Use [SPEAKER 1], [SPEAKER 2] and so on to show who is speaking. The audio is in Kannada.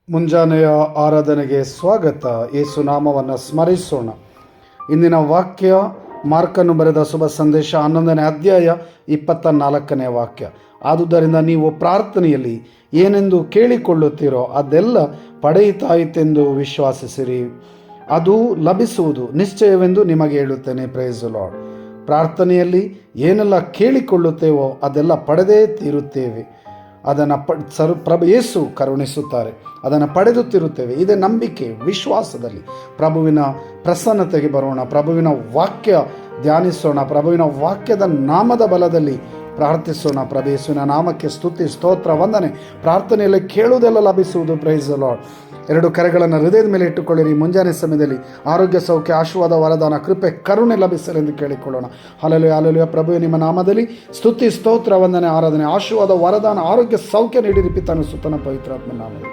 [SPEAKER 1] ಮುಂಜಾನೆಯ ಆರಾಧನೆಗೆ ಸ್ವಾಗತ. ಯೇಸು ನಾಮವನ್ನು ಸ್ಮರಿಸೋಣ. ಇಂದಿನ ವಾಕ್ಯ ಮಾರ್ಕನು ಬರೆದ ಶುಭ ಸಂದೇಶ 11ನೇ ಅಧ್ಯಾಯ 24ನೇ ವಾಕ್ಯ. ಆದುದರಿಂದ ನೀವು ಪ್ರಾರ್ಥನೆಯಲ್ಲಿ ಏನೆಂದು ಕೇಳಿಕೊಳ್ಳುತ್ತೀರೋ ಅದೆಲ್ಲ ಪಡೆಯಿತಾಯಿತೆಂದು ವಿಶ್ವಾಸಿಸಿರಿ, ಅದು ಲಭಿಸುವುದು ನಿಶ್ಚಯವೆಂದು ನಿಮಗೆ ಹೇಳುತ್ತೇನೆ. Praise the Lord. ಪ್ರಾರ್ಥನೆಯಲ್ಲಿ ಏನೆಲ್ಲ ಕೇಳಿಕೊಳ್ಳುತ್ತೇವೋ ಅದೆಲ್ಲ ಪಡೆದೇ ತೀರುತ್ತೇವೆ. ಅದನ್ನು ಪ್ರಭು ಯೇಸು ಕರುಣಿಸುತ್ತಾರೆ, ಅದನ್ನು ಪಡೆದುತ್ತಿರುತ್ತೇವೆ. ಇದೇ ನಂಬಿಕೆ. ವಿಶ್ವಾಸದಲ್ಲಿ ಪ್ರಭುವಿನ ಪ್ರಸನ್ನತೆಗೆ ಬರೋಣ, ಪ್ರಭುವಿನ ವಾಕ್ಯ ಧ್ಯಾನಿಸೋಣ, ಪ್ರಭುವಿನ ವಾಕ್ಯದ ನಾಮದ ಬಲದಲ್ಲಿ ಪ್ರಾರ್ಥಿಸೋಣ. ಪ್ರಭು ಯೇಸುವಿನ ನಾಮಕ್ಕೆ ಸ್ತುತಿ, ಸ್ತೋತ್ರ, ವಂದನೆ. ಪ್ರಾರ್ಥನೆಯಲ್ಲಿ ಕೇಳುವುದೆಲ್ಲ ಲಭಿಸುವುದು. Praise the Lord. ಎರಡು ಕರೆಗಳನ್ನು ಹೃದಯದ ಮೇಲೆ ಇಟ್ಟುಕೊಳ್ಳಿರಿ. ಮುಂಜಾನೆ ಸಮಯದಲ್ಲಿ ಆರೋಗ್ಯ, ಸೌಖ್ಯ, ಆಶೀರ್ವಾದ, ವರದಾನ, ಕೃಪೆ, ಕರುಣೆ ಲಭಿಸಲೆಂದು ಕೇಳಿಕೊಳ್ಳೋಣ. Hallelujah, hallelujah. ಪ್ರಭುವೇ, ನಿಮ್ಮ ನಾಮದಲ್ಲಿ ಸ್ತುತಿ, ಸ್ತೋತ್ರ, ವಂದನೆ, ಆರಾಧನೆ, ಆಶೀರ್ವಾದ, ವರದಾನ, ಆರೋಗ್ಯ, ಸೌಖ್ಯ ನೀಡಿರಿ ಪಿತನ ಸುತನ ಪವಿತ್ರಾತ್ಮ ನಾಮದಲ್ಲಿ.